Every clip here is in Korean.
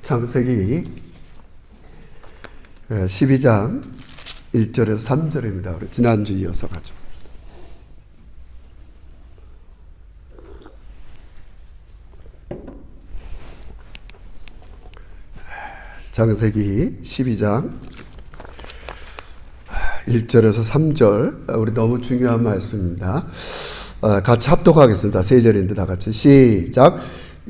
창세기 12장 1절에서 3절입니다. 우리 지난주 이어서 가지고. 창세기 12장 1절에서 3절, 우리 너무 중요한 말씀입니다. 같이 합독하겠습니다. 세 절인데 다 같이 시작.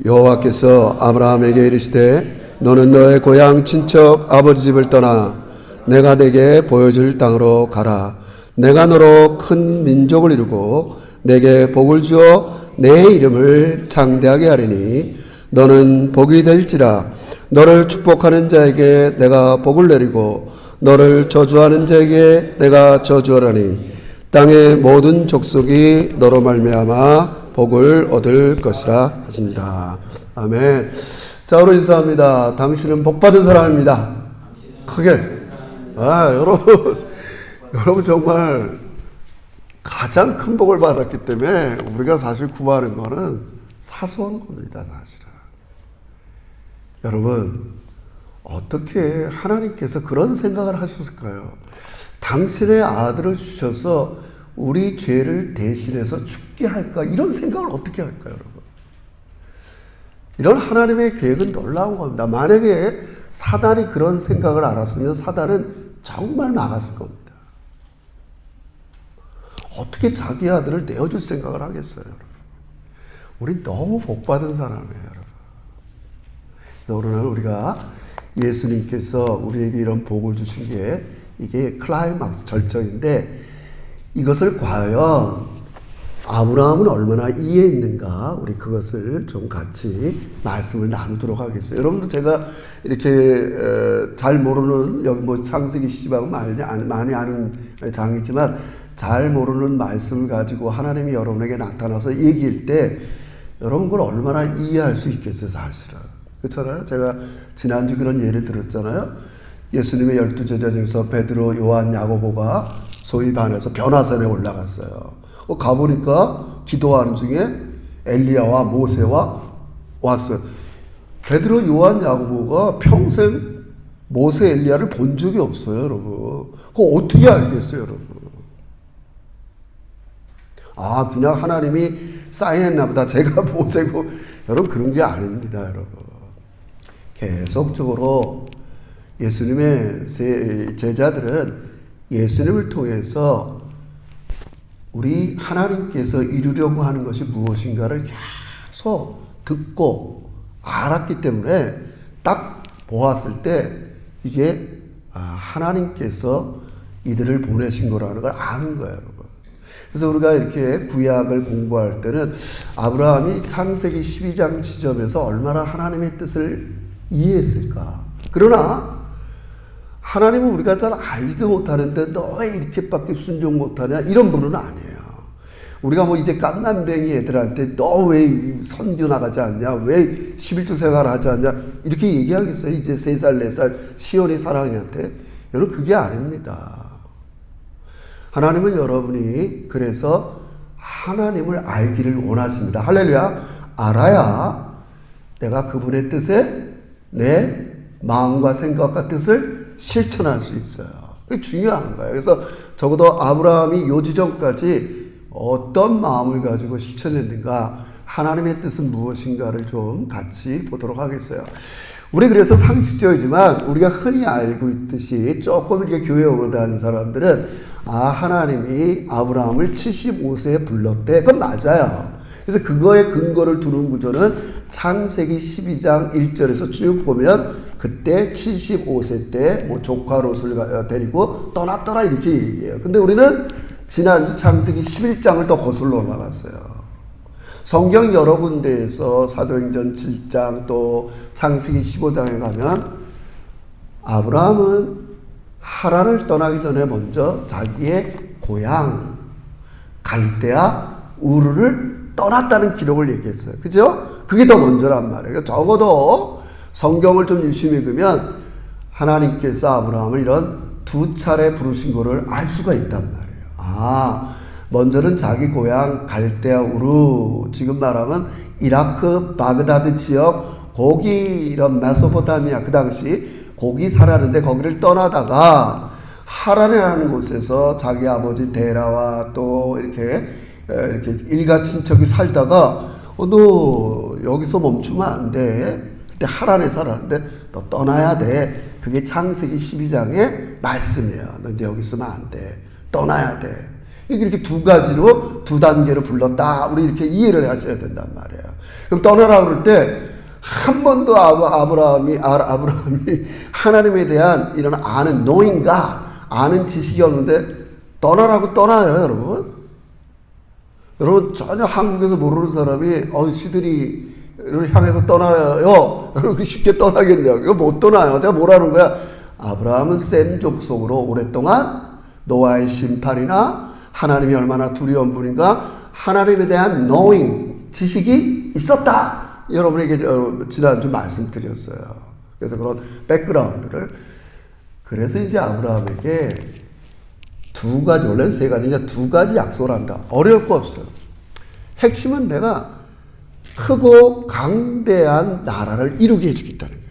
여호와께서 아브라함에게 이르시되 너는 너의 고향 친척 아버지 집을 떠나 내가 네게 보여줄 땅으로 가라. 내가 너로 큰 민족을 이루고 내게 복을 주어 내 이름을 장대하게 하리니 너는 복이 될지라. 너를 축복하는 자에게 내가 복을 내리고 너를 저주하는 자에게 내가 저주하라니 땅의 모든 족속이 너로 말미암아 복을 얻을 것이라 하시니라. 아멘. 자, 우리 인사합니다. 당신은 복받은 사람입니다. 크게. 여러분 정말 가장 큰 복을 받았기 때문에 우리가 사실 구하는 거는 사소한 겁니다, 사실은. 여러분, 어떻게 하나님께서 그런 생각을 하셨을까요? 당신의 아들을 주셔서 우리 죄를 대신해서 죽게 할까? 이런 생각을 어떻게 할까요, 여러분? 이런 하나님의 계획은 놀라운 겁니다. 만약에 사단이 그런 생각을 알았으면 사단은 정말 막았을 겁니다. 어떻게 자기 아들을 내어줄 생각을 하겠어요, 여러분? 우리 너무 복받은 사람이에요, 여러분. 그래서 오늘 우리가 예수님께서 우리에게 이런 복을 주신 게 이게 클라이막스 절정인데 이것을 과연 아브라함은 얼마나 이해했는가 우리 그것을 좀 같이 말씀을 나누도록 하겠어요. 여러분도 제가 이렇게 잘 모르는 여기 뭐 창세기 시집하고 많이 아는 장이지만 잘 모르는 말씀을 가지고 하나님이 여러분에게 나타나서 얘기할 때 여러분 그걸 얼마나 이해할 수 있겠어요, 사실은. 그렇잖아요. 제가 지난주 그런 예를 들었잖아요. 예수님의 12제자 중에서 베드로, 요한, 야고보가 소위 반해서 변화산에 올라갔어요. 가보니까 기도하는 중에 엘리야와 모세와 왔어요. 베드로, 요한, 야고보가 평생 모세, 엘리야를 본 적이 없어요, 여러분. 그거 어떻게 알겠어요, 여러분? 그냥 하나님이 사인했나 보다. 제가 모세고. 여러분, 그런 게 아닙니다, 여러분. 계속적으로 예수님의 제자들은 예수님을 통해서 우리 하나님께서 이루려고 하는 것이 무엇인가를 계속 듣고 알았기 때문에 딱 보았을 때 이게 하나님께서 이들을 보내신 거라는 걸 아는 거예요, 여러분. 그래서 우리가 이렇게 구약을 공부할 때는 아브라함이 창세기 12장 지점에서 얼마나 하나님의 뜻을 이해했을까. 그러나 하나님은 우리가 잘 알지도 못하는데 너 왜 이렇게밖에 순종 못하냐 이런 분은 아니에요. 우리가 뭐 이제 깐난뱅이 애들한테 너 왜 선교 나가지 않냐, 왜 11조 생활 하지 않냐 이렇게 얘기하겠어요. 이제 3살 4살 시온이 사랑이한테. 여러분 그게 아닙니다. 하나님은 여러분이 그래서 하나님을 알기를 원하십니다. 할렐루야. 알아야 내가 그분의 뜻에 내 마음과 생각과 뜻을 실천할 수 있어요. 그게 중요한 거예요. 그래서 적어도 아브라함이 요 지점까지 어떤 마음을 가지고 실천했는가, 하나님의 뜻은 무엇인가를 좀 같이 보도록 하겠어요. 우리 그래서 상식적이지만 우리가 흔히 알고 있듯이 조금 이렇게 교회에 오러 다니는 사람들은 하나님이 아브라함을 75세에 불렀대. 그건 맞아요. 그래서 그거에 근거를 두는 구조는 창세기 12장 1절에서 쭉 보면 그때 75세 때 뭐 조카 롯을 데리고 떠났더라 이렇게 얘기해요. 근데 우리는 지난주 창세기 11장을 더 거슬러 올라갔어요. 성경 여러 군데에서 사도행전 7장 또 창세기 15장에 가면 아브라함은 하란을 떠나기 전에 먼저 자기의 고향 갈대아 우르를 떠났다는 기록을 얘기했어요. 그죠? 그게 더 먼저란 말이에요. 적어도 성경을 좀 유심히 읽으면 하나님께서 아브라함을 이런 2차례 부르신 거를 알 수가 있단 말이에요. 먼저는 자기 고향 갈대아 우르, 지금 말하면 이라크 바그다드 지역 거기 이런 메소포타미아 그 당시 거기 살았는데 거기를 떠나다가 하란이라는 곳에서 자기 아버지 데라와 또 이렇게 일가 친척이 살다가 너 여기서 멈추면 안 돼. 그때 하란에 살았는데 너 떠나야 돼. 그게 창세기 12장의 말씀이에요. 너 이제 여기 있으면 안 돼. 떠나야 돼. 이렇게 두 가지로 두 단계로 불렀다. 우리 이렇게 이해를 하셔야 된단 말이에요. 그럼 떠나라 그럴 때 한 번도 아브라함이 하나님에 대한 이런 아는 knowing God, 아는 지식이 없는데 떠나라고 떠나요, 여러분. 여러분 전혀 한국에서 모르는 사람이 시드니를 향해서 떠나요. 여러분 쉽게 떠나겠네요. 이거 못 떠나요. 제가 뭐라는 거야? 아브라함은 셈 족속으로 오랫동안 노아의 심판이나 하나님이 얼마나 두려운 분인가 하나님에 대한 knowing 지식이 있었다. 여러분에게 지난주 말씀드렸어요. 그래서 그런 백그라운드를 그래서 이제 아브라함에게 두 가지, 원래는 세 가지, 이제 두 가지 약속을 한다. 어려울 거 없어요. 핵심은 내가 크고 강대한 나라를 이루게 해주겠다는 거예요.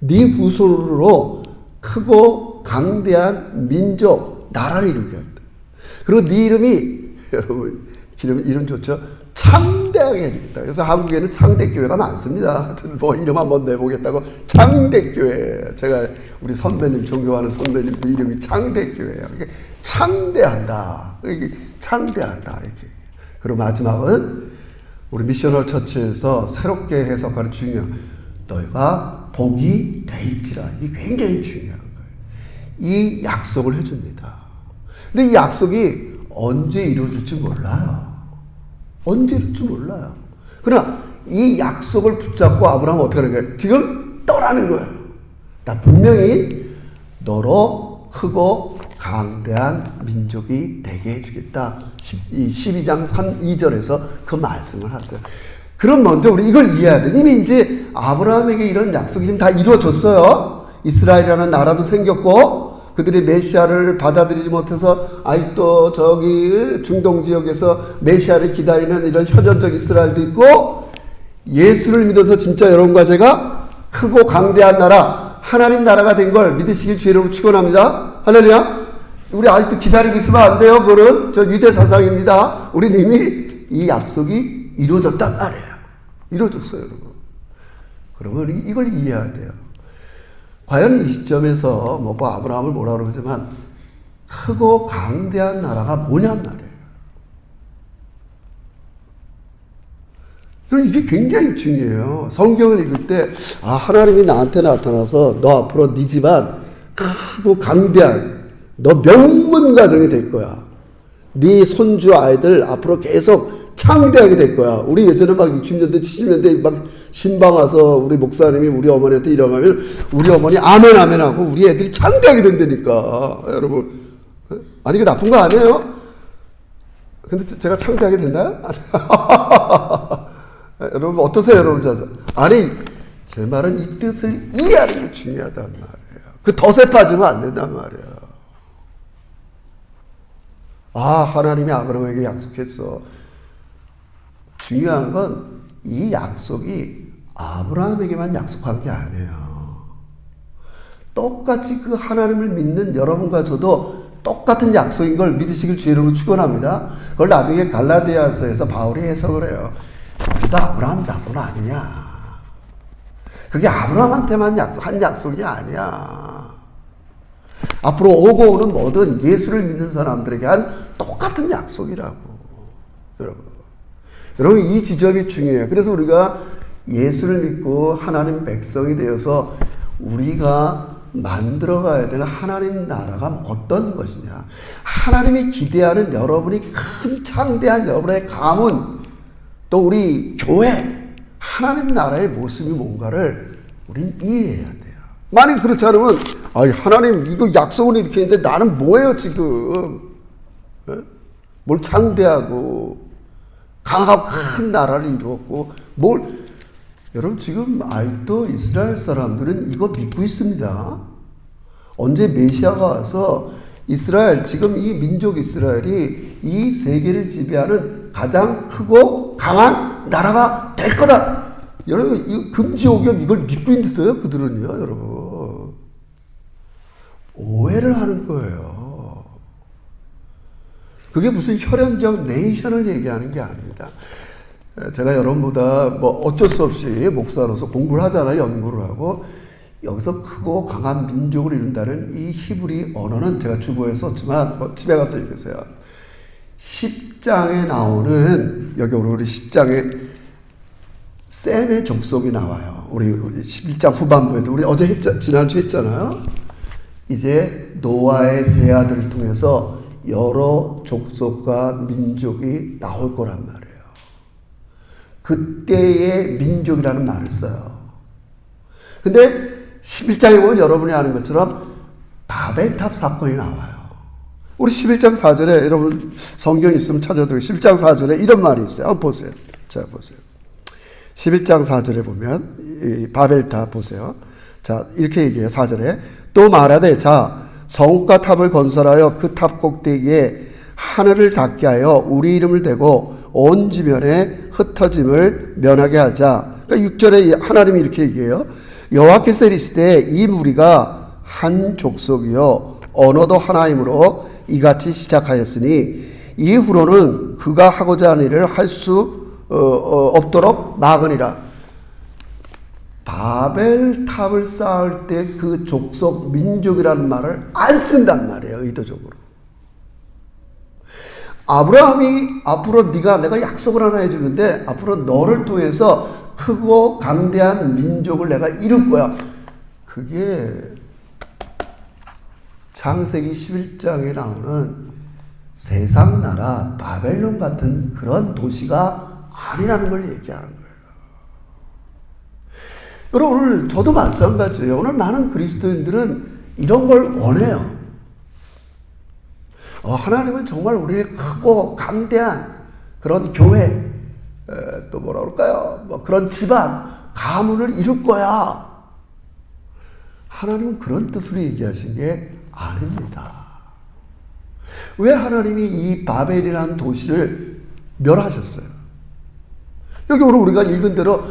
네 후손으로 크고 강대한 민족, 나라를 이루게 한다. 그리고 네 이름이, 여러분, 이름 좋죠? 창대하게 해주겠다. 그래서 한국에는 창대교회가 많습니다. 뭐 이름 한번 내보겠다고 창대교회. 제가 우리 선배님 존경하는 선배님 그 이름이 창대교회예요. 이게 창대한다. 이게 창대한다. 이렇게. 그리고 마지막은 우리 미셔널 처치에서 새롭게 해석하는 중요한 너희가 복이 되일지라. 이게 굉장히 중요한 거예요. 이 약속을 해줍니다. 근데 이 약속이 언제 이루어질지 몰라요. 언제 이룰지 몰라요. 그러나 이 약속을 붙잡고 아브라함은 어떻게 하는 거예요? 지금 떠나는 거예요. 나 분명히 너로 크고 강대한 민족이 되게 해주겠다. 12장 2절에서 그 말씀을 하세요. 그럼 먼저 우리 이걸 이해해야 돼. 이미 이제 아브라함에게 이런 약속이 지금 다 이루어졌어요. 이스라엘이라는 나라도 생겼고 그들이 메시아를 받아들이지 못해서 아직도 저기 중동 지역에서 메시아를 기다리는 이런 현존적 이스라엘도 있고 예수를 믿어서 진짜 여러분과 제가 크고 강대한 나라 하나님 나라가 된 걸 믿으시길 주의로 축원합니다. 할렐루야. 우리 아직도 기다리고 있으면 안 돼요. 그거는 저 유대 사상입니다. 우리는 이미 이 약속이 이루어졌단 말이에요. 이루어졌어요, 여러분. 그러면 이걸 이해해야 돼요. 과연 이 시점에서 뭐 아브라함을 뭐라 그러지만 크고 강대한 나라가 뭐냔 말이에요. 그럼 이게 굉장히 중요해요. 성경을 읽을 때 하나님이 나한테 나타나서 너 앞으로 네 집안 크고 강대한 너 명문 가정이 될 거야. 네 손주 아이들 앞으로 계속 창대하게 될 거야. 우리 예전에 막 60년대, 70년대 막 신방 와서 우리 목사님이 우리 어머니한테 이러면 우리 어머니 아멘 아멘 하고 우리 애들이 창대하게 된다니까. 여러분. 아니, 이게 나쁜 거 아니에요? 근데 제가 창대하게 됐나요? 여러분, 어떠세요, 여러분? 아니, 제 말은 이 뜻을 이해하는 게 중요하단 말이에요. 그 덫에 빠지면 안 된단 말이에요. 하나님이 아브라함에게 약속했어. 중요한 건 이 약속이 아브라함에게만 약속한 게 아니에요. 똑같이 그 하나님을 믿는 여러분과 저도 똑같은 약속인 걸 믿으시길 주의로 축원합니다. 그걸 나중에 갈라디아서에서 바울이 해석을 해요. 우리가 아브라함 자손 아니냐. 그게 아브라함한테만 한 약속이 아니야. 앞으로 오고 오는 모든 예수를 믿는 사람들에게 한 똑같은 약속이라고. 여러분 이 지적이 중요해요. 그래서 우리가 예수를 믿고 하나님 백성이 되어서 우리가 만들어가야 되는 하나님 나라가 어떤 것이냐. 하나님이 기대하는 여러분이 큰 창대한 여러분의 가문 또 우리 교회 하나님 나라의 모습이 뭔가를 우린 이해해야 돼요. 만약 그렇지 않으면 하나님 이거 약속을 이렇게 했는데 나는 뭐예요 지금. 뭘 창대하고 강하고 큰 나라를 이루었고 여러분 지금 아직도 이스라엘 사람들은 이거 믿고 있습니다. 언제 메시아가 와서 이스라엘 지금 이 민족 이스라엘이 이 세계를 지배하는 가장 크고 강한 나라가 될 거다. 여러분, 이 금지오겸 이걸 믿고 있어요? 그들은요, 여러분. 오해를 하는 거예요. 그게 무슨 혈연적 네이션을 얘기하는 게 아닙니다. 제가 여러분보다 뭐 어쩔 수 없이 목사로서 공부를 하잖아요. 연구를 하고. 여기서 크고 강한 민족을 이룬다는 이 히브리 언어는 제가 주보에 썼지만 뭐 집에 가서 읽으세요. 10장에 나오는, 여기 우리 10장에 셈의 족속이 나와요. 우리 11장 후반부에도 우리 어제 지난주 했잖아요. 이제 노아의 세 아들을 통해서 여러 족속과 민족이 나올 거란 말이에요. 그때의 민족이라는 말을 써요. 근데 11장에 보면 여러분이 아는 것처럼 바벨탑 사건이 나와요. 우리 11장 4절에 여러분 성경 있으면 찾아도 11장 4절에 이런 말이 있어요. 한번 보세요. 자, 보세요. 11장 4절에 보면 이 바벨탑 보세요. 자, 이렇게 얘기해요. 4절에 또 말하되 자 성읍과 탑을 건설하여 그 탑 꼭대기에 하늘을 닿게 하여 우리 이름을 대고 온 지면에 흩어짐을 면하게 하자. 그러니까 6절에 하나님이 이렇게 얘기해요. 여호와께서 이르시되 이 무리가 한 족속이요 언어도 하나이므로 이같이 시작하였으니 이후로는 그가 하고자 하는 일을 할 수 없도록 막으니라. 바벨탑을 쌓을 때 그 족속 민족이라는 말을 안 쓴단 말이에요. 의도적으로. 아브라함이 앞으로 내가 약속을 하나 해주는데 앞으로 너를 통해서 크고 강대한 민족을 내가 이룰 거야. 그게 창세기 11장에 나오는 세상 나라 바벨론 같은 그런 도시가 아니라는 걸 얘기하는 거예요. 여러분, 오늘 저도 마찬가지예요. 오늘 많은 그리스도인들은 이런 걸 원해요. 하나님은 정말 우리를 크고 강대한 그런 교회, 또 뭐라 그럴까요? 뭐 그런 집안, 가문을 이룰 거야. 하나님은 그런 뜻으로 얘기하신 게 아닙니다. 왜 하나님이 이 바벨이라는 도시를 멸하셨어요? 여기 오늘 우리가 읽은 대로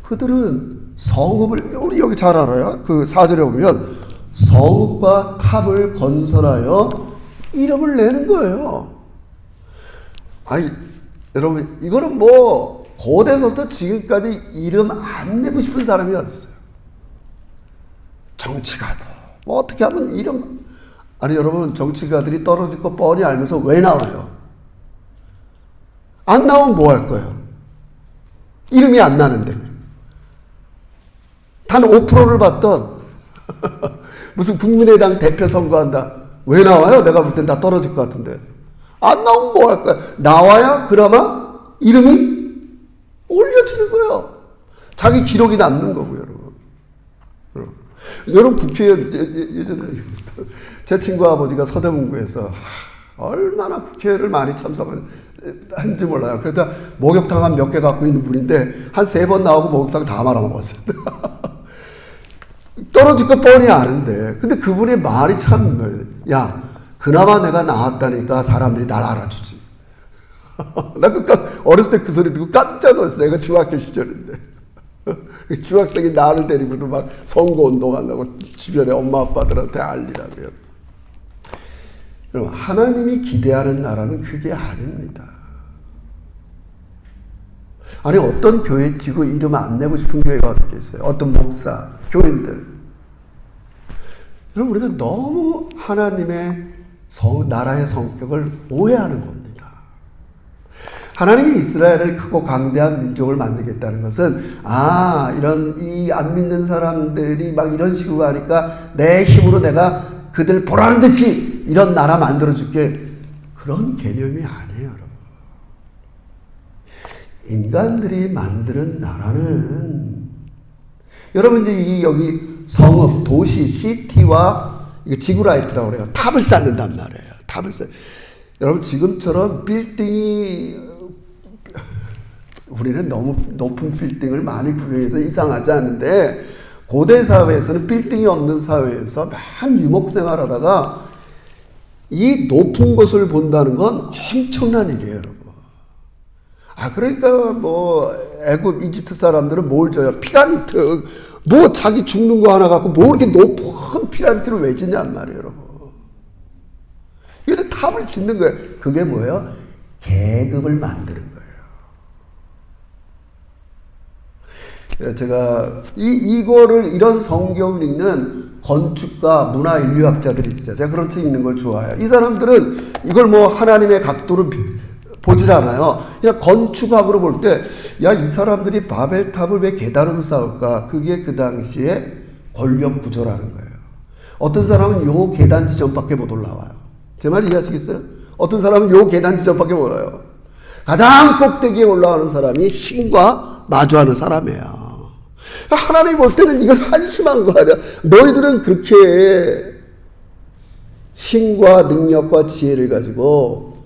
그들은 성읍을, 우리 여기 잘 알아요. 그 4절에 보면 성읍과 탑을 건설하여 이름을 내는 거예요. 아니, 여러분, 이거는 뭐, 고대서부터 지금까지 이름 안 내고 싶은 사람이 어디 있어요? 정치가도. 뭐, 어떻게 하면 이름, 아니, 여러분, 정치가들이 떨어질 거 뻔히 알면서 왜 나와요? 안 나오면 뭐 할 거예요? 이름이 안 나는데. 단 5%를 받던, 무슨 국민의당 대표 선거한다. 왜 나와요? 내가 볼 땐 다 떨어질 것 같은데. 안 나오면 뭐 할 거야? 나와야 그나마 이름이 올려지는 거예요. 자기 기록이 남는 거고요, 여러분. 여러분, 국회의원, 예전에 제 친구 아버지가 서대문구에서 얼마나 국회를 많이 참석했는지 몰라요. 그러다 목욕탕 한 몇 개 갖고 있는 분인데 한 3번 나오고 목욕탕 다 말아먹었어요. 떨어질 거 뻔히 아는데. 근데 그분의 말이 참, 야, 그나마 내가 나왔다니까 사람들이 날 알아주지. 나 어렸을 때 그 소리 듣고 깜짝 놀랐어. 내가 중학교 시절인데. 중학생이 나를 데리고도 막 선거운동 한다고 주변에 엄마 아빠들한테 알리라고요. 여러분, 하나님이 기대하는 나라는 그게 아닙니다. 아니, 어떤 교회 지고 이름 안 내고 싶은 교회가 어떻게 있어요? 어떤 목사, 교인들. 여러분, 우리가 너무 하나님의 나라의 성격을 오해하는 겁니다. 하나님이 이스라엘을 크고 강대한 민족을 만들겠다는 것은, 이런 이 안 믿는 사람들이 막 이런 식으로 하니까 내 힘으로 내가 그들 보라는 듯이 이런 나라 만들어줄게. 그런 개념이 아니에요, 여러분. 인간들이 만드는 나라는, 여러분, 이제 여기 성읍, 도시, 시티와 지구라이트라고 그래요. 탑을 쌓는단 말이에요. 여러분, 지금처럼 빌딩이, 우리는 너무 높은 빌딩을 많이 구경해서 이상하지 않은데, 고대 사회에서는 빌딩이 없는 사회에서 만 유목생활 하다가 이 높은 것을 본다는 건 엄청난 일이에요, 여러분. 그러니까 뭐 애굽 이집트 사람들은 뭘 져요? 피라미드. 뭐 자기 죽는 거 하나 갖고 뭐 이렇게 높은 피라미드를 왜 짓냔 말이에요, 여러분. 이런 탑을 짓는 거예요. 그게 뭐예요? 계급을 만드는 거예요. 제가 이거를 이런 성경을 읽는 건축가, 문화 인류학자들이 있어요. 제가 그런 책 읽는 걸 좋아해요. 이 사람들은 이걸 뭐 하나님의 각도로 보질 않아요. 그냥 건축학으로 볼 때, 야, 이 사람들이 바벨탑을 왜 계단으로 쌓을까? 그게 그 당시에 권력 구조라는 거예요. 어떤 사람은 요 계단 지점밖에 못 올라와요. 제 말 이해하시겠어요? 어떤 사람은 요 계단 지점밖에 못 올라요. 가장 꼭대기에 올라가는 사람이 신과 마주하는 사람이에요. 하나님 볼 때는 이건 한심한 거 아니야. 너희들은 그렇게 힘과 능력과 지혜를 가지고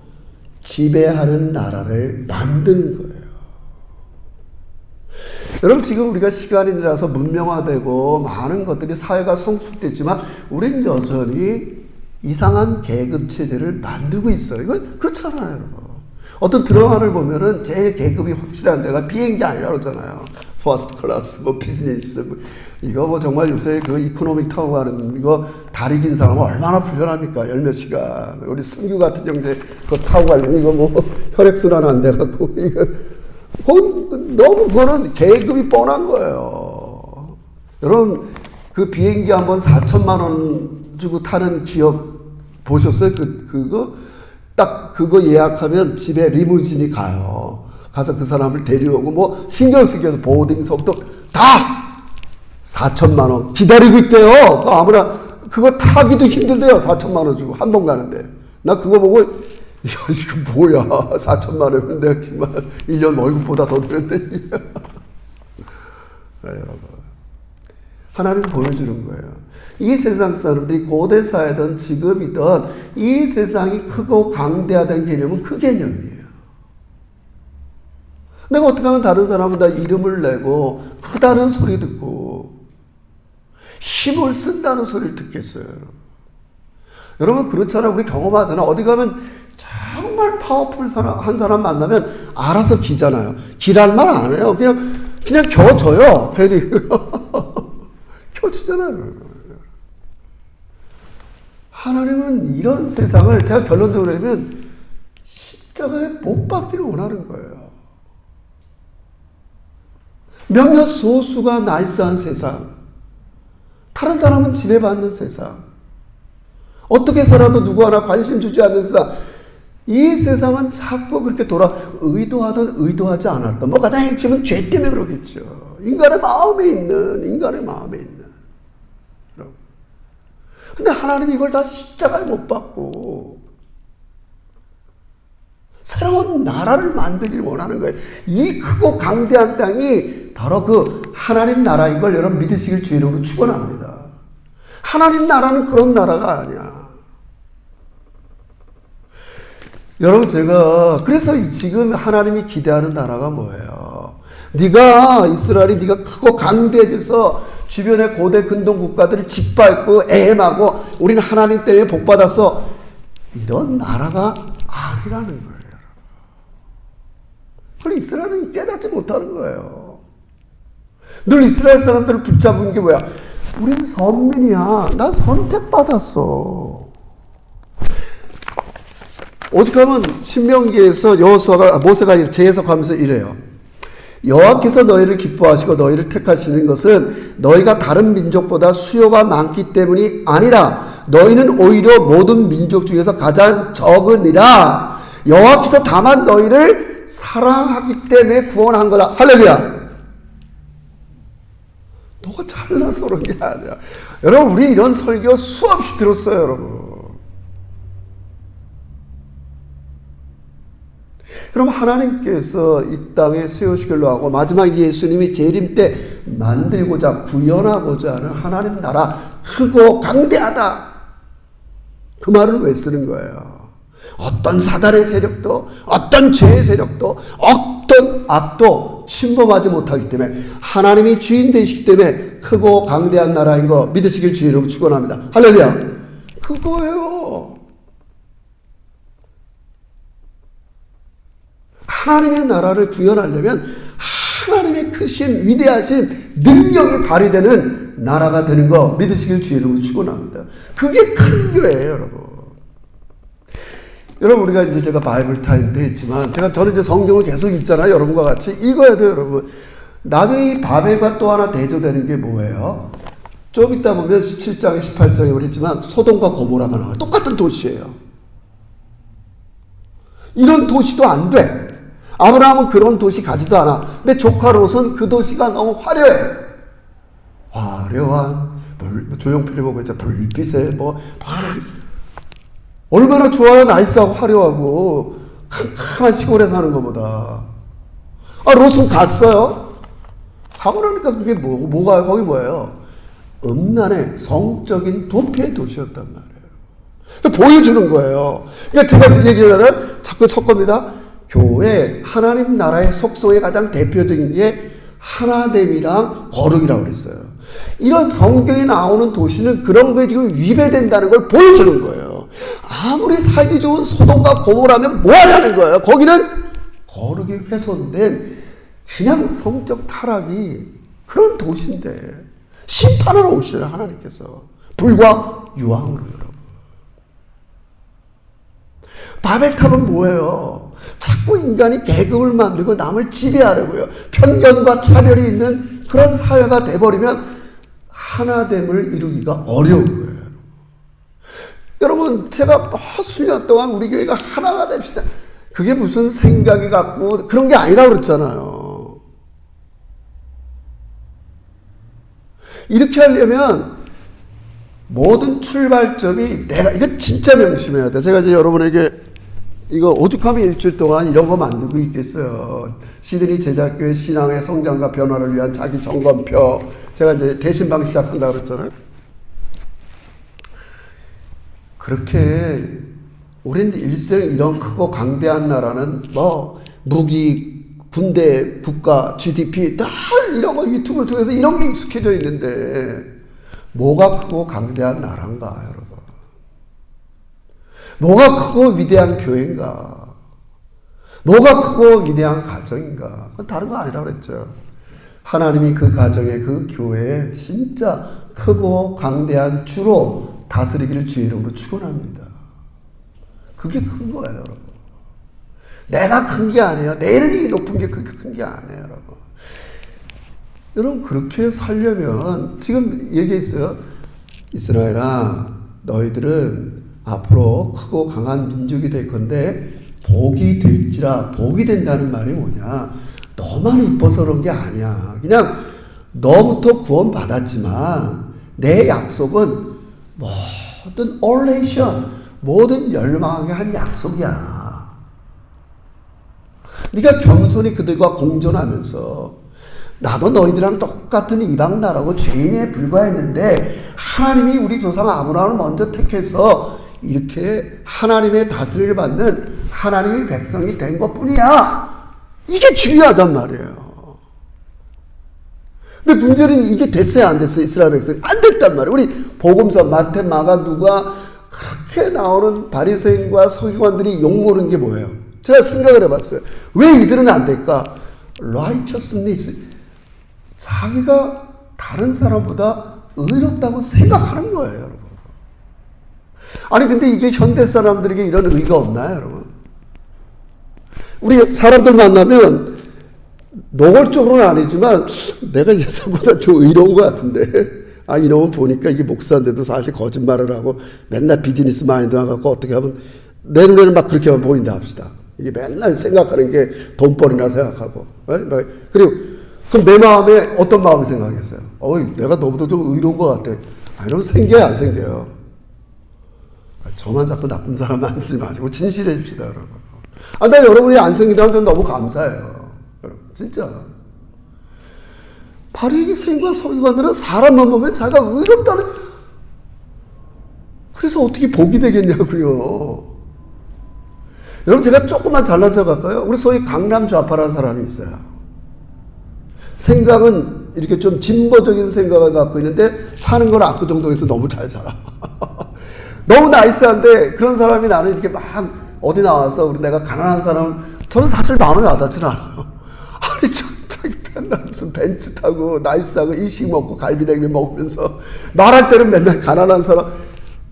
지배하는 나라를 만드는 거예요. 여러분, 지금 우리가 시간이 지나서 문명화되고 많은 것들이 사회가 성숙됐지만 우린 여전히 이상한 계급체제를 만들고 있어요. 이건 그렇잖아요, 여러분. 어떤 드라마를 보면은 제일 계급이 확실한 데가 비행기 아니라 그러잖아요. 퍼스트 클래스, 뭐 비즈니스, 이거 뭐 정말 요새 그 이코노믹 타고 가는 이거 다리 긴 사람은 얼마나 불편합니까? 열몇 시간. 우리 승규 같은 형제 그거 타고 가려면 이거 뭐 혈액순환 안 돼갖고 이거 너무 그거는 계급이 뻔한 거예요. 여러분, 그 비행기 한번 4천만 원 주고 타는 기업 보셨어요? 그거 딱 그거 예약하면 집에 리무진이 가요. 가서 그 사람을 데려오고 뭐 신경 쓰기 위해서 보딩서부터 다 4천만 원 기다리고 있대요. 그거 아무나 그거 타기도 힘들대요. 4천만 원 주고 한 번 가는데. 나 그거 보고 야, 이거 뭐야. 4천만 원이면 내가 정말 1년 월급보다 더 드는데. 여러분, 하나님 보여주는 거예요. 이 세상 사람들이 고대 사회든 지금이든 이 세상이 크고 강대하다는 개념은 그 개념이에요. 내가 어떻게 하면 다른 사람보다 이름을 내고 크다는 소리 듣고 힘을 쓴다는 소리를 듣겠어요. 여러분 그렇잖아요. 우리 경험하잖아요. 어디 가면 정말 파워풀 한 사람 만나면 알아서 기잖아요. 기란 말 안 해요. 그냥 겨줘요. 괜히 겨주잖아요. 하나님은 이런 세상을 제가 결론적으로 하면 십자가에 못 박기를 원하는 거예요. 몇몇 소수가 나이스한 세상, 다른 사람은 지배받는 세상, 어떻게 살아도 누구 하나 관심 주지 않는 세상, 이 세상은 자꾸 그렇게 의도하든 의도하지 않았던, 뭐 가장 핵심은 죄 때문에 그러겠죠. 인간의 마음에 있는. 근데 하나님이 이걸 다 십자가에 못 박고 새로운 나라를 만들길 원하는 거예요. 이 크고 강대한 땅이 바로 그 하나님 나라인 걸 여러분 믿으시길 주의 이름으로 축원합니다. 하나님 나라는 그런 나라가 아니야. 여러분 제가 그래서 지금 하나님이 기대하는 나라가 뭐예요? 네가 이스라엘이 네가 크고 강대해져서 주변의 고대 근동 국가들을 짓밟고 애행하고 우리는 하나님 때문에 복받아서 이런 나라가 아니라는 거예요. 그걸 이스라엘은 깨닫지 못하는 거예요. 늘 이스라엘 사람들을 붙잡은 게 뭐야? 우리는 선민이야. 난 선택받았어. 오죽하면 신명기에서 모세가 재해석하면서 이래요. 여호와께서 너희를 기뻐하시고 너희를 택하시는 것은 너희가 다른 민족보다 수요가 많기 때문이 아니라 너희는 오히려 모든 민족 중에서 가장 적으니라. 여호와께서 다만 너희를 사랑하기 때문에 구원한 거다. 할렐루야. 너가 잘나서 그런 게 아니야. 여러분 우리 이런 설교 수없이 들었어요. 여러분 하나님께서 이 땅에 세우시기로 하고 마지막 예수님이 재림 때 만들고자 구현하고자 하는 하나님 나라 크고 강대하다. 그 말을 왜 쓰는 거예요? 어떤 사단의 세력도 어떤 죄의 세력도 어떤 악도 침범하지 못하기 때문에 하나님이 주인 되시기 때문에 크고 강대한 나라인 거 믿으시길 주의 이름으로 축원합니다. 할렐루야. 그거예요. 하나님의 나라를 구현하려면 하나님의 크신 위대하신 능력이 발휘되는 나라가 되는 거 믿으시길 주의 이름으로 축원합니다. 그게 큰 교회예요, 여러분. 여러분, 우리가 이제 제가 바이블 타임 때 했지만 저는 이제 성경을 계속 읽잖아요. 여러분과 같이 읽어야 돼요, 여러분. 나중에 이 바벨과 또 하나 대조되는 게 뭐예요? 좀 이따 보면 17장에 18장에 우리 했지만 소돔과 고모라가 나와요. 똑같은 도시예요. 이런 도시도 안 돼. 아브라함은 그런 도시 가지도 않아. 근데 조카 롯은 그 도시가 너무 화려해. 화려한 조용필이 보고 있죠. 불빛에 얼마나 좋아요. 나이스하고 화려하고 캄캄한 시골에 사는 것보다. 롯은 갔어요. 가고 나니까 그게 뭐가 거기 뭐예요? 음란의 성적인 부패의 도시였단 말이에요. 보여주는 거예요. 그러니까 제가 얘기하면 자꾸 섞습니다. 교회 하나님 나라의 속성의 가장 대표적인 게 하나됨이랑 거룩이라고 그랬어요. 이런 성경에 나오는 도시는 그런 거에 지금 위배된다는 걸 보여주는 거예요. 아무리 살기 좋은 소돔과 고모라면 뭐 하냐는 거예요. 거기는 거룩이 훼손된 그냥 성적 타락이 그런 도시인데 심판하러 오시잖아요. 하나님께서 불과 유황으로. 여러분, 바벨탑은 뭐예요? 자꾸 인간이 계급을 만들고 남을 지배하려고요. 편견과 차별이 있는 그런 사회가 돼버리면 하나됨을 이루기가 어려운 거예요. 여러분, 제가 수년 동안 우리 교회가 하나가 됩시다. 그게 무슨 생각이 갖고 그런 게 아니라 그랬잖아요. 이렇게 하려면 모든 출발점이 이거 진짜 명심해야 돼. 제가 이제 여러분에게 이거 오죽하면 일주일 동안 이런 거 만들고 있겠어요. 시드니 제자교회 신앙의 성장과 변화를 위한 자기 점검표. 제가 이제 대신방 시작한다고 그랬잖아요. 그렇게 우리는 일생 이런 크고 강대한 나라는 무기, 군대, 국가, GDP 다 이런 거 유튜브를 통해서 이런 게 익숙해져 있는데 뭐가 크고 강대한 나라인가, 여러분? 뭐가 크고 위대한 교회인가? 뭐가 크고 위대한 가정인가? 그건 다른 거 아니라고 그랬죠. 하나님이 그 가정에, 그 교회에 진짜 크고 강대한 주로 다스리기를 주의 이름으로 축원합니다. 그게 큰 거예요, 여러분. 내가 큰 게 아니에요. 내 이름이 높은 게 그렇게 큰 게 아니에요, 여러분. 여러분, 그렇게 살려면 지금 얘기했어요. 이스라엘아, 너희들은 앞으로 크고 강한 민족이 될 건데 복이 될지라. 복이 된다는 말이 뭐냐? 너만 이뻐서 그런 게 아니야. 그냥 너부터 구원 받았지만 내 약속은 모든 올레이션, 모든 열망하게 한 약속이야. 네가 겸손히 그들과 공존하면서 나도 너희들이랑 똑같은 이방 나라고 죄인에 불과했는데 하나님이 우리 조상 아브라함을 먼저 택해서 이렇게 하나님의 다스리를 받는 하나님의 백성이 된 것뿐이야. 이게 중요하단 말이에요. 근데 문제는 이게 됐어요, 안 됐어요? 이스라엘 백성이 안 됐단 말이에요. 우리 복음서 마태, 마가, 누가 그렇게 나오는 바리새인과 서기관들이 욕먹는 게 뭐예요? 제가 생각을 해봤어요. 왜 이들은 안 될까? righteousness. 자기가 다른 사람보다 의롭다고 생각하는 거예요, 여러분. 아니, 근데 이게 현대 사람들에게 이런 의가 없나요, 여러분? 우리 사람들 만나면 노골적으로는 아니지만 내가 예상보다 좀 의로운 것 같은데, 이놈은 보니까 이게 목사인데도 사실 거짓말을 하고 맨날 비즈니스 마인드만 갖고 어떻게 하면 내 눈에는 막 그렇게만 보인다 합시다. 이게 맨날 생각하는 게 돈벌이나 생각하고. 그리고 그럼 내 마음에 어떤 마음이 생각했어요? 내가 너보다 좀 의로운 것 같아. 이러면 생겨요, 안 생겨요? 저만 자꾸 나쁜 사람 만들지 마시고 진실해 줍시다, 여러분. 나 여러분이 안 생긴다면 전 너무 감사해요. 여러분, 진짜. 바리새인과 서기관들은 사람만 보면 자기가 의롭다는, 그래서 어떻게 복이 되겠냐고요. 여러분, 제가 조금만 잘난 척 할까요? 우리 소위 강남 좌파라는 사람이 있어요. 생각은 이렇게 좀 진보적인 생각을 갖고 있는데 사는 건 압구정동에서 너무 잘 살아. 너무 나이스한데 그런 사람이 나는 이렇게 막 어디 나와서 내가 가난한 사람을 저는 사실 마음에 와닿지는 않아요. 아니, 저기 맨날 무슨 벤츠 타고 나이스하고 일식 먹고 갈비냉면 먹으면서 말할 때는 맨날 가난한 사람,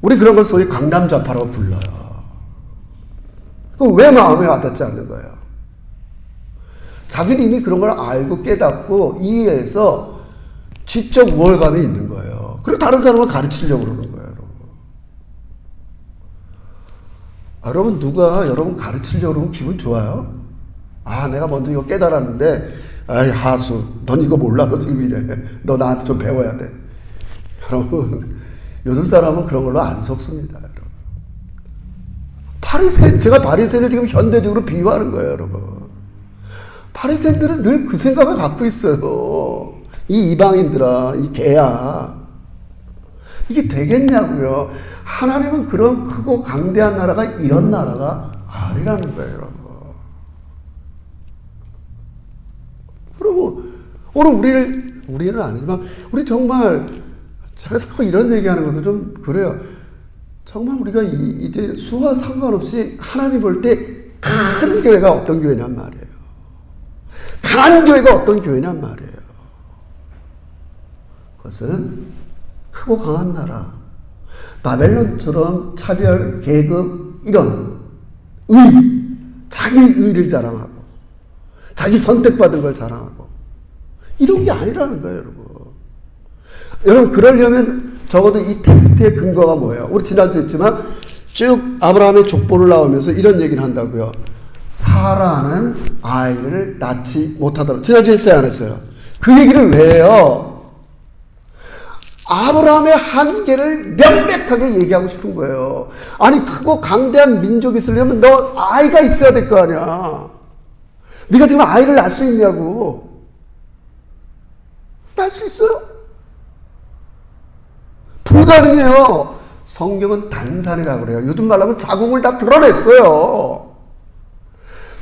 우리 그런 걸 소위 강남좌파라고 불러요. 그럼 왜 마음에 와닿지 않는 거예요? 자기는 이미 그런 걸 알고 깨닫고 이해해서 지적 우월감이 있는 거예요. 그리고 다른 사람을 가르치려고 그러는 거예요, 여러분. 여러분, 누가 여러분 가르치려고 그러면 기분 좋아요? 아, 내가 먼저 이거 깨달았는데, 아이, 하수, 넌 이거 몰라서 지금 이래. 너 나한테 좀 배워야 돼. 여러분, 요즘 사람은 그런 걸로 안 속습니다, 여러분. 제가 바리새인을 지금 현대적으로 비유하는 거예요, 여러분. 바리새인들은 늘 그 생각을 갖고 있어요. 이 이방인들아, 이 개야. 이게 되겠냐고요. 하나님은 그런 크고 강대한 나라가 이런 나라가 아니라는 거예요, 여러분. 그리고 오늘 우리는 아니지만 우리 정말 제가 자꾸 이런 얘기하는 것도 좀 그래요. 정말 우리가 이제 수와 상관없이 하나님 볼 때 큰 교회가 어떤 교회냔 말이에요. 강한 교회가 어떤 교회냔 말이에요. 그것은 크고 강한 나라, 바벨론처럼 차별, 계급, 이런 자기 의를 자랑하고 자기 선택받은 걸 자랑하고 이런 게 아니라는 거예요, 여러분. 여러분, 그러려면 적어도 이 텍스트의 근거가 뭐예요? 우리 지난주에 했지만 쭉 아브라함의 족보를 나오면서 이런 얘기를 한다고요. 사라는 아이를 낳지 못하더라. 지난주에 했어요, 안 했어요? 그 얘기를 왜 해요? 아브라함의 한계를 명백하게 얘기하고 싶은 거예요. 아니, 크고 강대한 민족이 있으려면 너 아이가 있어야 될 거 아니야. 네가 지금 아이를 낳을 수 있냐고. 낳을 수 있어요? 불가능해요. 성경은 단산이라고 그래요. 요즘 말로 하면 자궁을 다 드러냈어요.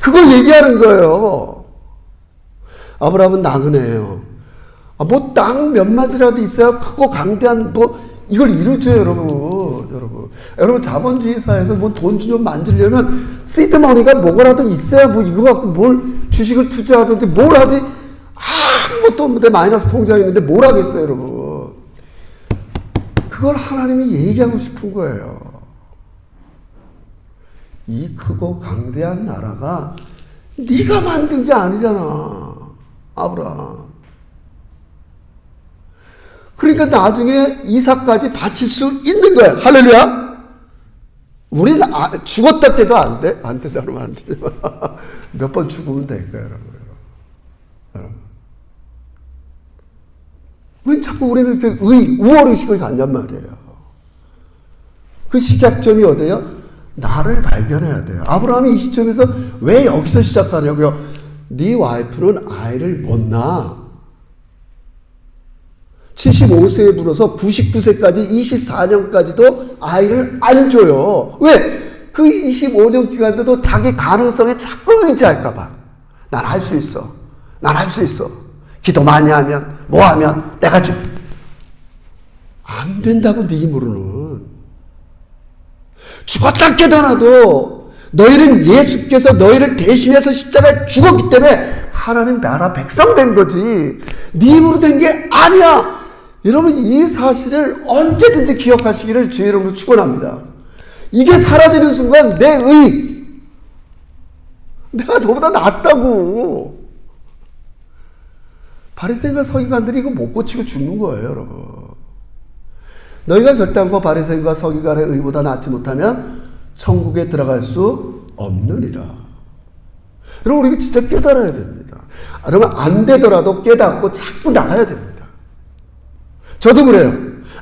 그걸 얘기하는 거예요. 아브라함은 나그네예요. 뭐 땅 몇 마디라도 있어야 크고 강대한 이걸 이루죠, 여러분. 여러분, 자본주의 사회에서 뭐 돈 좀 만들려면 시드머니가 뭐라도 있어야 뭐 이거 갖고 뭘 주식을 투자하든지 뭘 하지. 아무것도 없는데 마이너스 통장이 있는데 뭘 하겠어요, 여러분. 그걸 하나님이 얘기하고 싶은 거예요. 이 크고 강대한 나라가 네가 만든 게 아니잖아, 아브라함. 그러니까 나중에 이삭까지 바칠 수 있는 거야. 할렐루야. 우리는 죽었다 때도 안 돼. 안 된다 그러면 안 되지만 몇 번 죽으면 될 거예요, 여러분. 왜 자꾸 우리는 이렇게 우월의식을 갖냔 말이에요. 그 시작점이 어디예요? 나를 발견해야 돼요. 아브라함이 이 시점에서 왜 여기서 시작하냐고요? 네 와이프는 아이를 못 낳아. 75세에 불어서 99세까지 24년까지도 아이를 안 줘요. 왜? 그 25년 기간에도 자기 가능성에 자꾸 의지할까봐. 난 할 수 있어. 난 할 수 있어. 기도 많이 하면, 뭐 하면 내가 좀. 안 된다고, 네 힘으로는. 죽었다 깨달아도 너희는 예수께서 너희를 대신해서 십자가에 죽었기 때문에 하나님 나라 백성 된 거지. 네 힘으로 된 게 아니야. 여러분, 이 사실을 언제든지 기억하시기를 주의 이름으로 축원합니다. 이게 사라지는 순간 내가 너보다 낫다고. 바리새인과 서기관들이 이거 못 고치고 죽는 거예요, 여러분. 너희가 결단코 바리새인과 서기관의 의보다 낫지 못하면 천국에 들어갈 수 없느니라. 여러분, 우리 진짜 깨달아야 됩니다. 여러분, 안 되더라도 깨닫고 자꾸 나가야 됩니다. 저도 그래요.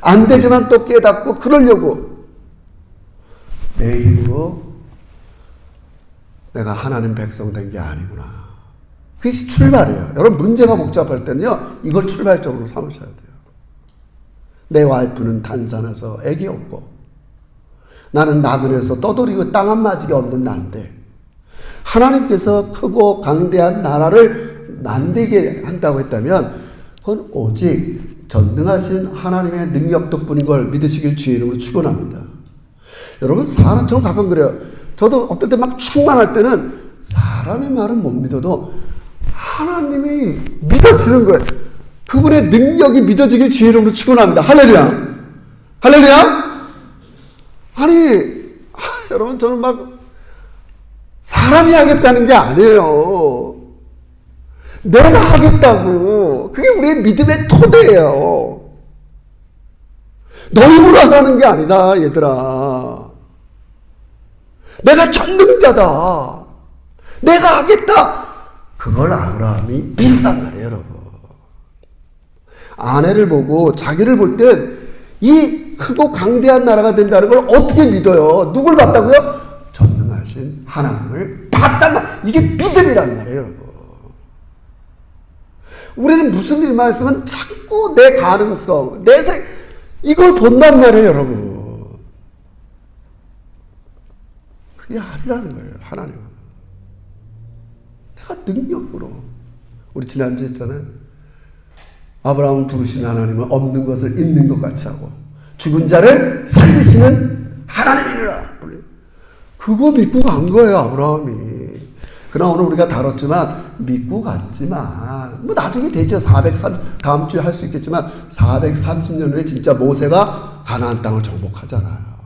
안 되지만 또 깨닫고 그러려고. 내 힘으로 내가 하나님 백성 된 게 아니구나. 그게 출발이에요. 여러분, 문제가 복잡할 때는요, 이걸 출발적으로 삼으셔야 돼요. 내 와이프는 단산해서 애기 없고, 나는 나그네에서 떠돌이고 땅 한마디가 없는 난데, 하나님께서 크고 강대한 나라를 만들게 한다고 했다면, 그건 오직 전능하신 하나님의 능력 덕분인 걸 믿으시길 주의 이름으로 축원합니다. 여러분, 저는 가끔 그래요. 저도 어떨 때 막 충만할 때는 사람의 말은 못 믿어도 하나님이 믿어지는 거예요. 그분의 능력이 믿어지길 주의 이름으로 축원합니다. 할렐루야. 할렐루야. 아니 여러분, 저는 막 사람이 하겠다는 게 아니에요. 내가 하겠다고. 그게 우리의 믿음의 토대예요. 너 힘으로 안 하는 게 아니다, 얘들아. 내가 전능자다. 내가 하겠다. 그걸 아브라함이 믿었단 말이에요, 여러분. 아내를 보고 자기를 볼 땐 이 크고 강대한 나라가 된다는 걸 어떻게 믿어요? 누굴 봤다고요? 전능하신 하나님을 봤단 말. 이게 믿음이란 말이에요, 여러분. 우리는 무슨 일만 있으면 자꾸 내 가능성, 이걸 본단 말이에요, 여러분. 그게 아니라는 거예요, 하나님은. 내가 능력으로. 우리 지난주에 했잖아요. 아브라함을 부르신 하나님은 없는 것을 있는 것 같이 하고 죽은 자를 살리시는 하나님이라. 그거 믿고 간 거예요, 아브라함이. 그러나 오늘 우리가 다뤘지만 믿고 갔지만 뭐 나중에 되죠. 다음 주에 할 수 있겠지만 430년 후에 진짜 모세가 가나안 땅을 정복하잖아요.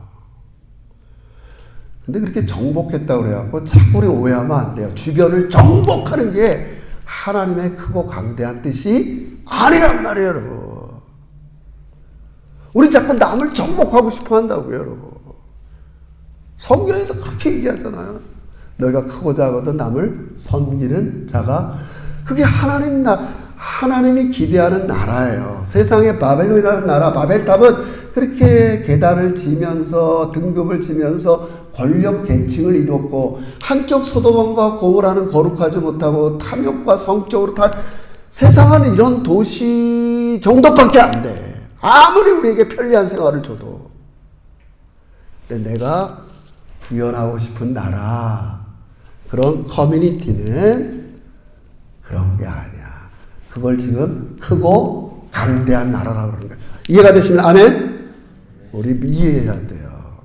근데 그렇게 정복했다고 그래갖고 자꾸 우리 오해하면 안 돼요. 주변을 정복하는 게 하나님의 크고 강대한 뜻이 아니란 말이에요, 여러분. 우리 자꾸 남을 정복하고 싶어 한다고요, 여러분. 성경에서 그렇게 얘기하잖아요. 너희가 크고 작아도 남을 섬기는 자가, 그게 하나님이 기대하는 나라예요. 세상의 바벨론이라는 나라, 바벨탑은 그렇게 계단을 지면서 등급을 지면서 권력 계층을 이뤘고, 한쪽 소돔과 고모라는 거룩하지 못하고 탐욕과 성적으로 세상은 이런 도시 정도밖에 안 돼. 아무리 우리에게 편리한 생활을 줘도. 근데 내가 구현하고 싶은 나라, 그런 커뮤니티는 그런 게 아니야. 그걸 지금 크고 강대한 나라라고 그러는 거예요. 이해가 되시면 아멘? 우리 이해해야 돼요.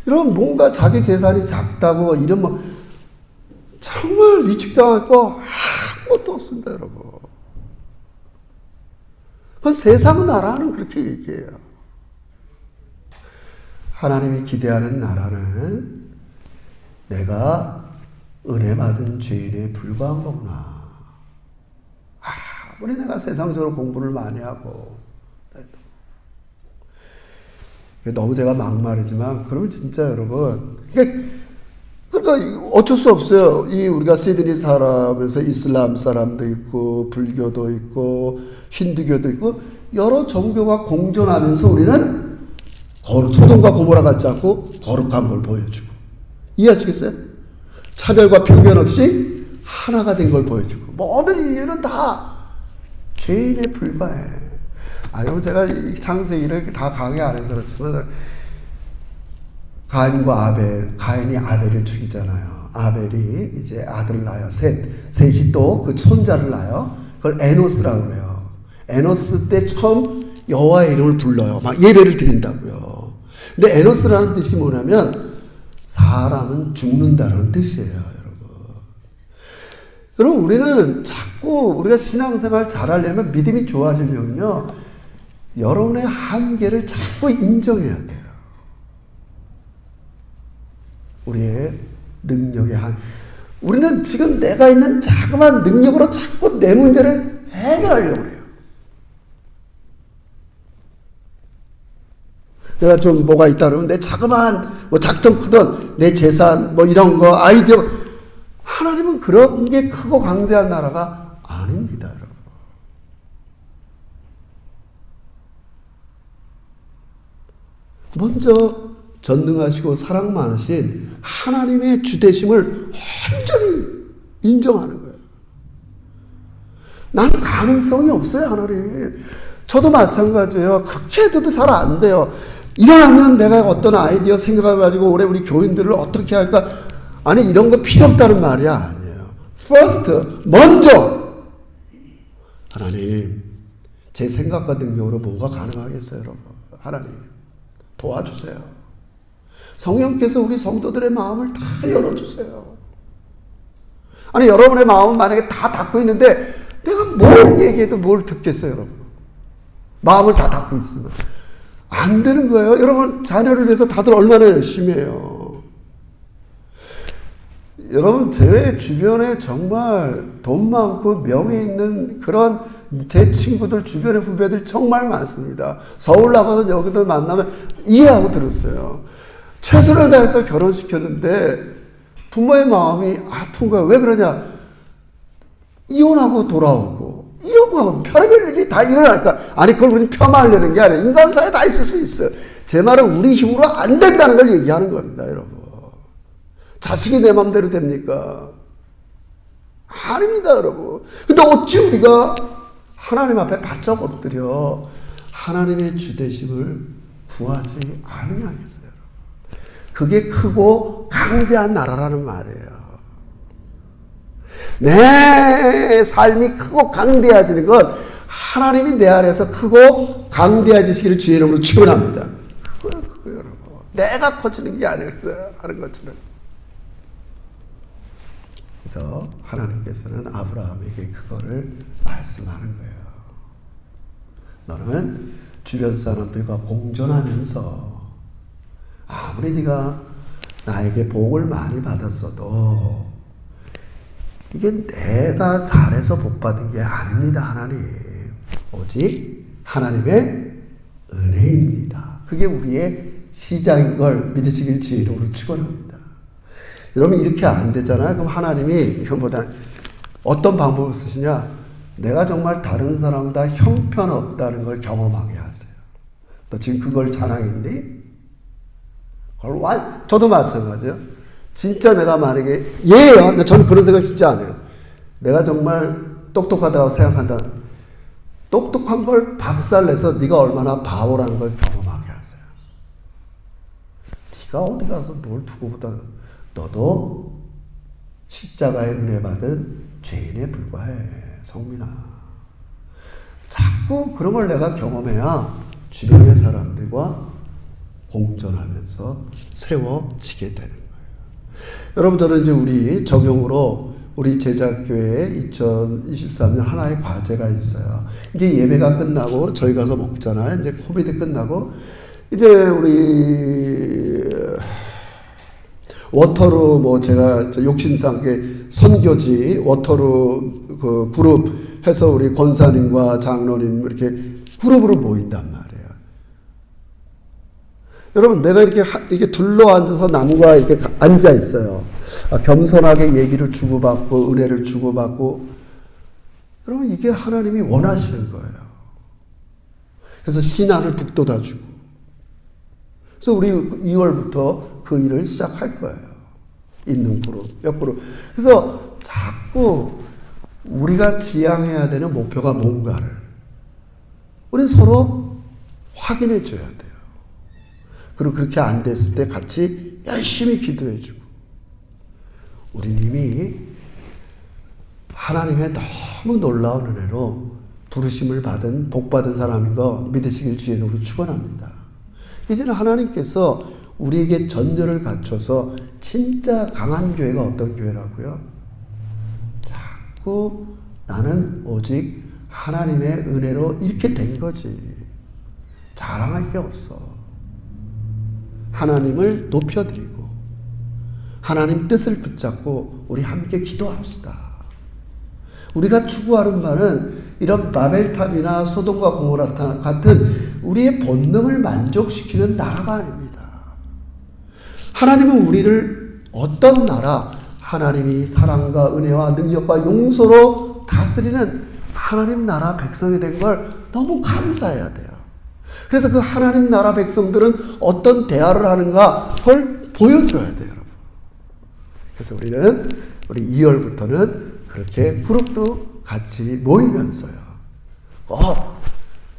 이런 뭔가 자기 재산이 작다고 이런 정말 위축당하고 아무것도 없습니다, 여러분. 그 세상 나라는 그렇게 얘기해요. 하나님이 기대하는 나라는 내가 은혜 받은 죄인에 불과한 거구나. 아무리 내가 세상적으로 공부를 많이 하고, 너무 제가 막말이지만, 그러면 진짜 여러분, 그러니까 어쩔 수 없어요. 우리가 시드니 살아면서 이슬람 사람도 있고, 불교도 있고, 힌두교도 있고, 여러 종교가 공존하면서 우리는 소돔과 고모라 같지 않고 거룩한 걸 보여주고. 이해하시겠어요? 차별과 편견 없이 하나가 된 걸 보여주고. 모든 인류는 다 죄인에 불과해. 여러분, 제가 이 창세기를 다 강의 안 해서 그렇지만, 가인과 아벨, 가인이 아벨을 죽이잖아요. 아벨이 이제 아들을 낳아요. 셋이 또 그 손자를 낳아요. 그걸 에노스라고 그래요. 에노스 때 처음 여호와의 이름을 불러요. 막 예배를 드린다고요. 근데 에노스라는 뜻이 뭐냐면 사람은 죽는다는 뜻이에요, 여러분. 여러분, 우리는 자꾸 우리가 신앙생활 잘하려면, 믿음이 좋아지려면요, 여러분의 한계를 자꾸 인정해야 돼요. 우리의 능력의 우리는 지금 내가 있는 자그마한 능력으로 자꾸 내 문제를 해결하려고 해요. 내가 좀 뭐가 있다 그러면 내 자그마한 작든 크든 내 재산 이런 거 아이디어, 하나님은 그런 게 크고 강대한 나라가 아닙니다, 여러분. 먼저 전능하시고 사랑 많으신 하나님의 주되심을 온전히 인정하는 거예요. 나는 가능성이 없어요, 하나님. 저도 마찬가지예요. 그렇게 해도 잘 안 돼요. 일어나면 내가 어떤 아이디어 생각을 가지고 올해 우리 교인들을 어떻게 할까? 아니, 이런 거 필요 없다는 말이 아니에요. First, 먼저 하나님, 제 생각과 능력으로 뭐가 가능하겠어요, 여러분? 하나님, 도와주세요. 성령께서 우리 성도들의 마음을 다 열어주세요. 아니 여러분의 마음은 만약에 다 닫고 있는데 내가 뭘 얘기해도 뭘 듣겠어요, 여러분? 마음을 다 닫고 있으면 안 되는 거예요. 여러분 자녀를 위해서 다들 얼마나 열심히 해요. 여러분 제 주변에 정말 돈 많고 명예 있는 그런 제 친구들 주변의 후배들 정말 많습니다. 서울 나가서 여기도 만나면 이해하고 들었어요. 최선을 다해서 결혼시켰는데 부모의 마음이 아픈 거야. 왜 그러냐? 이혼하고 돌아오고 이혼하고 별의별 일이 다 일어나니까 아니 그걸 우리는 폄하하려는 게 아니라 인간사에 다 있을 수 있어요. 제 말은 우리 힘으로 안 된다는 걸 얘기하는 겁니다, 여러분. 자식이 내 맘대로 됩니까? 아닙니다, 여러분. 근데 어찌 우리가 하나님 앞에 바짝 엎드려 하나님의 주되심을 구하지 않으냐겠어요. 그게 크고 강대한 나라라는 말이에요. 내 삶이 크고 강대해지는 건 하나님이 내 안에서 크고 강대해지시기를 주의 이름으로 축원합니다. 그거예요, 여러분. 내가 커지는 게 아니라 하는 것처럼. 그래서 하나님께서는 아브라함에게 그거를 말씀하는 거예요. 너는 주변 사람들과 공존하면서 아무리 네가 나에게 복을 많이 받았어도 이게 내가 잘해서 복 받은 게 아닙니다, 하나님. 오직 하나님의 은혜입니다. 그게 우리의 시작인 걸 믿으시길 주의 이름으로 축원합니다. 여러분 이렇게 안 되잖아요. 그럼 하나님이 이것보다 어떤 방법을 쓰시냐? 내가 정말 다른 사람보다 형편없다는 걸 경험하게 하세요. 너 지금 그걸 자랑했니? 저도 마찬가지예요. 진짜 내가 만약에 예요. 저는 그런 생각 진짜 안 해요. 내가 정말 똑똑하다고 생각한다. 똑똑한 걸 박살내서 네가 얼마나 바보라는 걸 경험하게 하세요. 네가 어디 가서 뭘 두고보다 너도 십자가의 은혜 받은 죄인에 불과해, 성민아. 자꾸 그런 걸 내가 경험해야 주변의 사람들과 공존하면서 세워지게 되는 거예요. 여러분 저는 이제 우리 적용으로 우리 제자교회에 2023년 하나의 과제가 있어요. 이제 예배가 끝나고 저희 가서 먹잖아요. 이제 코비드 끝나고 이제 우리 워터루 뭐 제가 욕심상게 선교지 워터루 그 그룹 해서 우리 권사님과 장로님 이렇게 그룹으로 모인단 말이에요. 여러분 내가 이렇게 둘러 앉아서 남과 이렇게 앉아 있어요. 겸손하게 얘기를 주고받고 은혜를 주고받고 여러분 이게 하나님이 원하시는 거예요. 그래서 신앙을 북돋아주고 그래서 우리 2월부터 그 일을 시작할 거예요. 있는 그룹, 몇 그룹. 그래서 자꾸 우리가 지향해야 되는 목표가 뭔가를 우린 서로 확인해 줘야 돼요. 그리고 그렇게 안 됐을 때 같이 열심히 기도해 주고 우린 이미 하나님의 너무 놀라운 은혜로 부르심을 받은 복받은 사람인 거 믿으시길 주의 이름으로 축원합니다. 이제는 하나님께서 우리에게 전제를 갖춰서 진짜 강한 교회가 어떤 교회라고요? 자꾸 나는 오직 하나님의 은혜로 이렇게 된 거지. 자랑할 게 없어. 하나님을 높여드리고 하나님 뜻을 붙잡고 우리 함께 기도합시다. 우리가 추구하는 바는 이런 바벨탑이나 소돔과 고모라 같은 우리의 본능을 만족시키는 나라가 아닙니다. 하나님은 우리를 어떤 나라, 하나님이 사랑과 은혜와 능력과 용서로 다스리는 하나님 나라 백성이 된 걸 너무 감사해야 돼요. 그래서 그 하나님 나라 백성들은 어떤 대화를 하는가 그걸 보여줘야 돼요, 여러분. 그래서 우리 2월부터는 그렇게 그룹도 같이 모이면서요.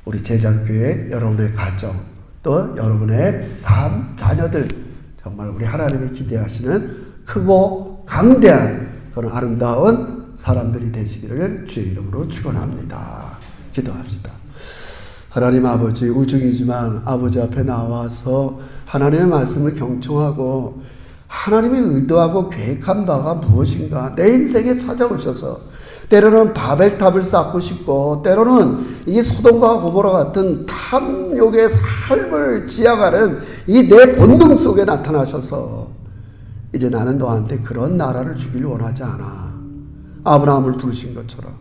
우리 제자교회 여러분의 가정 또 여러분의 삶, 자녀들 정말 우리 하나님이 기대하시는 크고 강대한 그런 아름다운 사람들이 되시기를 주의 이름으로 축원합니다. 기도합시다. 하나님 아버지, 우중이지만 아버지 앞에 나와서 하나님의 말씀을 경청하고 하나님이 의도하고 계획한 바가 무엇인가? 내 인생에 찾아오셔서 때로는 바벨탑을 쌓고 싶고 때로는 이 소돔과 고모라 같은 탐욕의 삶을 지어가는 이 내 본능 속에 나타나셔서 이제 나는 너한테 그런 나라를 주길 원하지 않아. 아브라함을 부르신 것처럼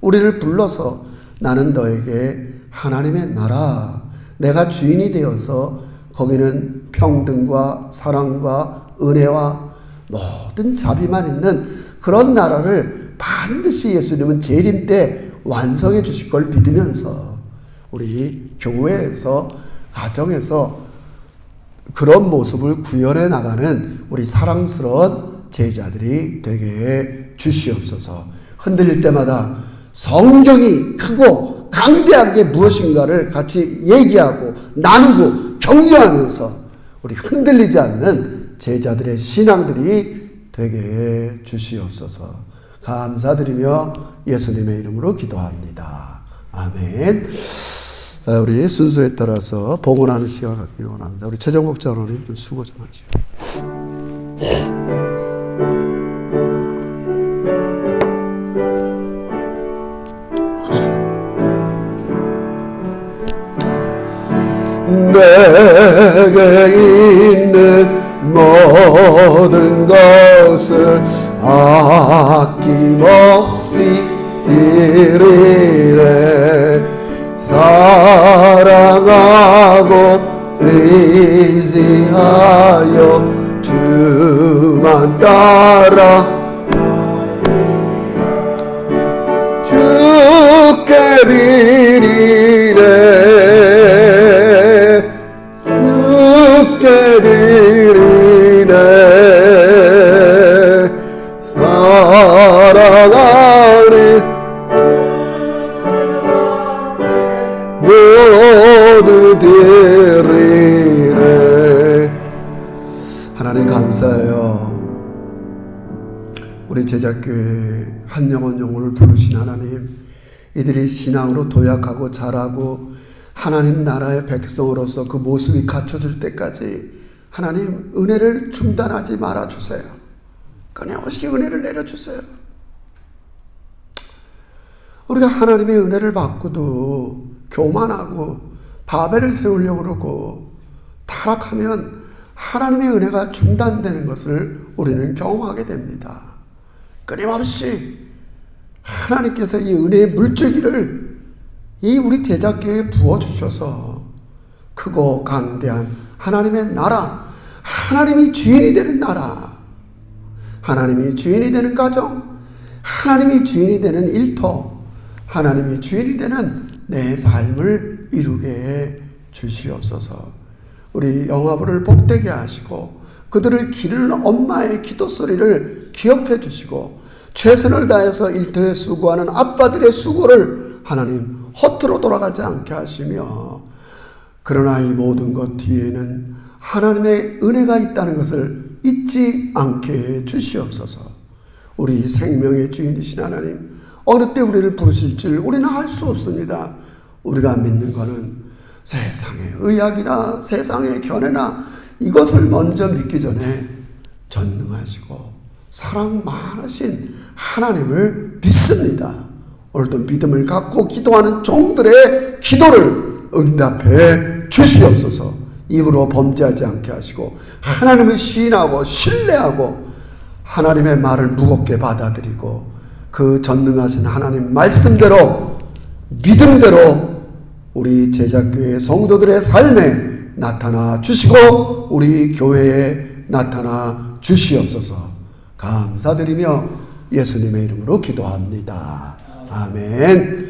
우리를 불러서 나는 너에게 하나님의 나라, 내가 주인이 되어서 거기는 평등과 사랑과 은혜와 모든 자비만 있는 그런 나라를 반드시 예수님은 재림 때 완성해 주실 걸 믿으면서 우리 교회에서 가정에서 그런 모습을 구현해 나가는 우리 사랑스러운 제자들이 되게 주시옵소서. 흔들릴 때마다 성경이 크고 강대한 게 무엇인가를 같이 얘기하고 나누고 격려하면서 우리 흔들리지 않는 제자들의 신앙들이 되게 주시옵소서. 감사드리며 예수님의 이름으로 기도합니다. 아멘. 우리 순서에 따라서 봉헌하는 시간 갖기를 원합니다. 우리 최정복 장로님 좀 수고 좀 하시죠. 내게 있는 모든 것을 아낌없이 드리래. 사랑하고 의지하여 주만 따라 주께 드리래. 주께 드리네. 사랑하는 모두 드리네. 하나님 감사해요. 우리 제자교회 한 영혼 영혼을 부르신 하나님, 이들이 신앙으로 도약하고 자라고 하나님 나라의 백성으로서 그 모습이 갖춰질 때까지 하나님 은혜를 중단하지 말아주세요. 끊임없이 은혜를 내려주세요. 우리가 하나님의 은혜를 받고도 교만하고 바벨을 세우려고 그러고 타락하면 하나님의 은혜가 중단되는 것을 우리는 경험하게 됩니다. 끊임없이 하나님께서 이 은혜의 물줄기를 이 우리 제자교회에 부어주셔서 크고 강대한 하나님의 나라, 하나님이 주인이 되는 나라, 하나님이 주인이 되는 가정, 하나님이 주인이 되는 일터, 하나님이 주인이 되는 내 삶을 이루게 해 주시옵소서. 우리 영화부를 복되게 하시고 그들을 기르는 엄마의 기도 소리를 기억해 주시고 최선을 다해서 일터에 수고하는 아빠들의 수고를 하나님 허투루 돌아가지 않게 하시며, 그러나 이 모든 것 뒤에는 하나님의 은혜가 있다는 것을 잊지 않게 해 주시옵소서. 우리 생명의 주인이신 하나님, 어느 때 우리를 부르실 줄 우리는 알 수 없습니다. 우리가 믿는 것은 세상의 의학이나 세상의 견해나 이것을 먼저 믿기 전에 전능하시고 사랑 많으신 하나님을 믿습니다. 오늘도 믿음을 갖고 기도하는 종들의 기도를 응답해 주시옵소서. 입으로 범죄하지 않게 하시고 하나님을 시인하고 신뢰하고 하나님의 말을 무겁게 받아들이고 그 전능하신 하나님 말씀대로 믿음대로 우리 제자교회 성도들의 삶에 나타나 주시고 우리 교회에 나타나 주시옵소서. 감사드리며 예수님의 이름으로 기도합니다. 아멘.